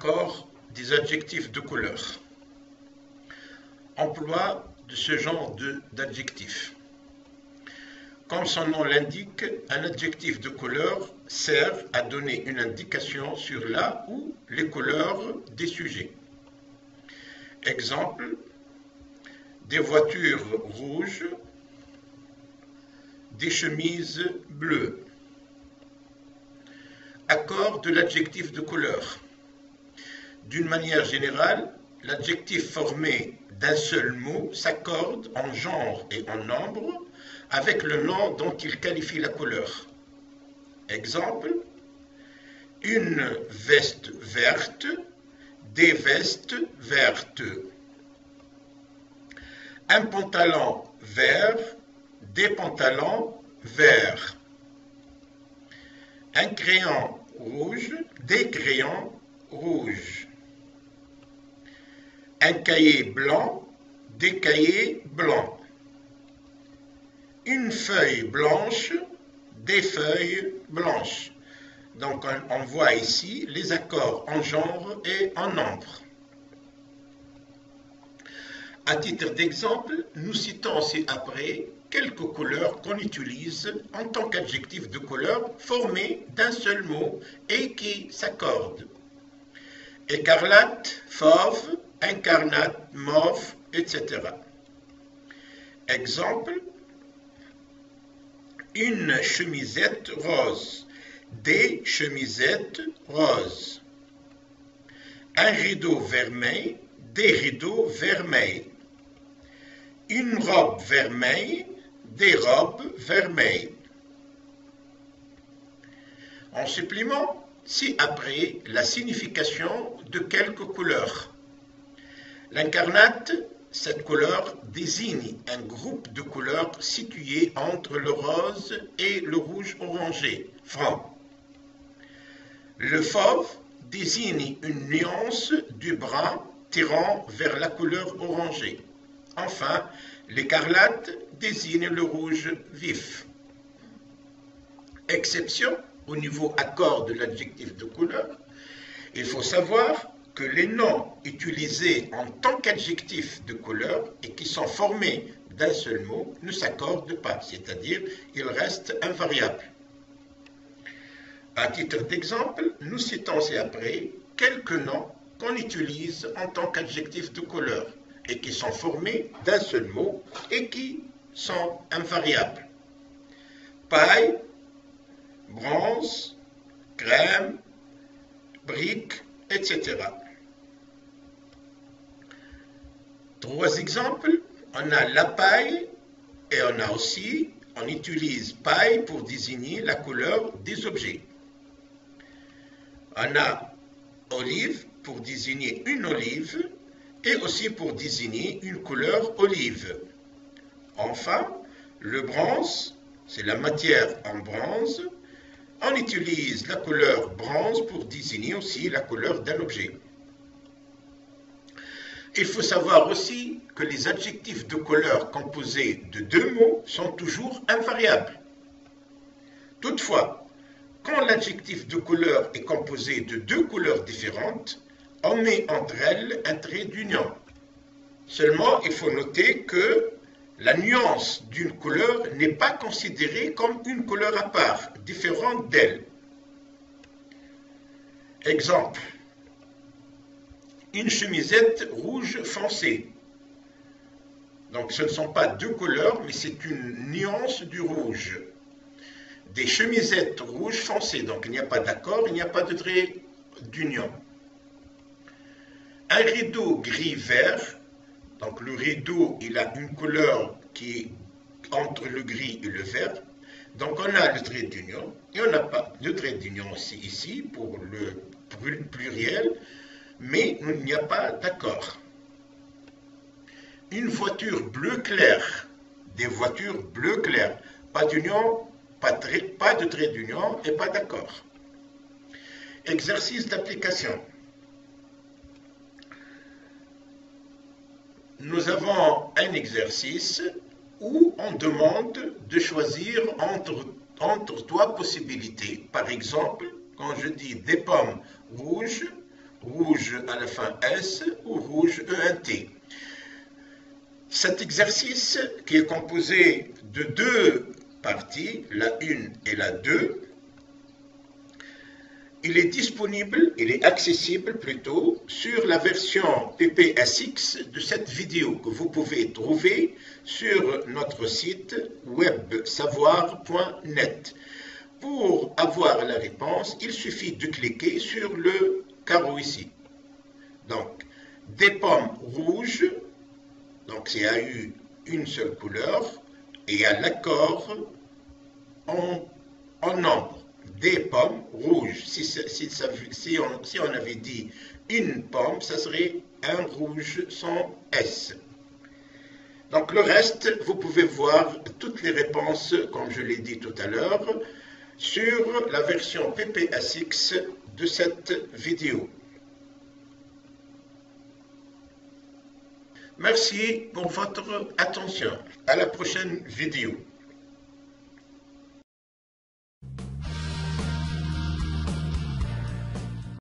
accord des adjectifs de couleur. Emploi de ce genre d'adjectifs. Comme son nom l'indique, un adjectif de couleur sert à donner une indication sur la ou les couleurs des sujets. Exemple, des voitures rouges, des chemises bleues. Accord de l'adjectif de couleur. D'une manière générale, l'adjectif formé d'un seul mot s'accorde en genre et en nombre avec le nom dont il qualifie la couleur. Exemple, une veste verte, des vestes vertes. Un pantalon vert, des pantalons verts. Un crayon rouge, des crayons rouges. Un cahier blanc, des cahiers blancs. Une feuille blanche, des feuilles blanches. Donc on voit ici les accords en genre et en nombre. À titre d'exemple, nous citons ci-après quelques couleurs qu'on utilise en tant qu'adjectif de couleur formé d'un seul mot et qui s'accordent. Écarlate, fauve, incarnate, mauve, etc. Exemple, une chemisette rose, des chemisettes roses. Un rideau vermeil, des rideaux vermeils. Une robe vermeille, des robes vermeilles. En supplément, ci-après la signification de quelques couleurs. L'incarnate, cette couleur désigne un groupe de couleurs situé entre le rose et le rouge orangé, franc. Le fauve désigne une nuance du brun tirant vers la couleur orangée. Enfin, l'écarlate désigne le rouge vif. Exception au niveau accord de l'adjectif de couleur, il faut savoir que les noms utilisés en tant qu'adjectifs de couleur et qui sont formés d'un seul mot ne s'accordent pas, c'est-à-dire ils restent invariables. À titre d'exemple, nous citons ci-après quelques noms qu'on utilise en tant qu'adjectifs de couleur et qui sont formés d'un seul mot et qui sont invariables. Paille, bronze, crème, brique, etc. Trois exemples, on a la paille et on utilise paille pour désigner la couleur des objets. On a olive pour désigner une olive et aussi pour désigner une couleur olive. Enfin, le bronze, c'est la matière en bronze. On utilise la couleur bronze pour désigner aussi la couleur d'un objet. Il faut savoir aussi que les adjectifs de couleur composés de deux mots sont toujours invariables. Toutefois, quand l'adjectif de couleur est composé de deux couleurs différentes, on met entre elles un trait d'union. Seulement, il faut noter que la nuance d'une couleur n'est pas considérée comme une couleur à part, différente d'elle. Exemple, une chemisette rouge foncé. Donc ce ne sont pas deux couleurs, mais c'est une nuance du rouge. Des chemisettes rouges foncées, donc il n'y a pas d'accord, il n'y a pas de trait d'union. Un rideau gris-vert, donc le rideau, il a une couleur qui est entre le gris et le vert. Donc on a le trait d'union, et on n'a pas de trait d'union aussi ici pour le pluriel, mais il n'y a pas d'accord. Une voiture bleu clair, des voitures bleu clair, pas d'union, pas de trait d'union et pas d'accord. Exercice d'application. Nous avons un exercice où on demande de choisir entre trois possibilités. Par exemple, quand je dis des pommes rouges rouge à la fin S ou rouge ENT. Cet exercice, qui est composé de deux parties, la 1 et la 2, il est disponible, il est accessible plutôt, sur la version PPSX de cette vidéo que vous pouvez trouver sur notre site websavoir.net. Pour avoir la réponse, il suffit de cliquer sur le carreau ici. Donc, des pommes rouges, donc c'est à une seule couleur, et à l'accord en nombre. Des pommes rouges. Si on avait dit une pomme, ça serait un rouge sans S. Donc le reste, vous pouvez voir toutes les réponses, comme je l'ai dit tout à l'heure, sur la version PPSX de cette vidéo. Merci pour votre attention. À la prochaine vidéo.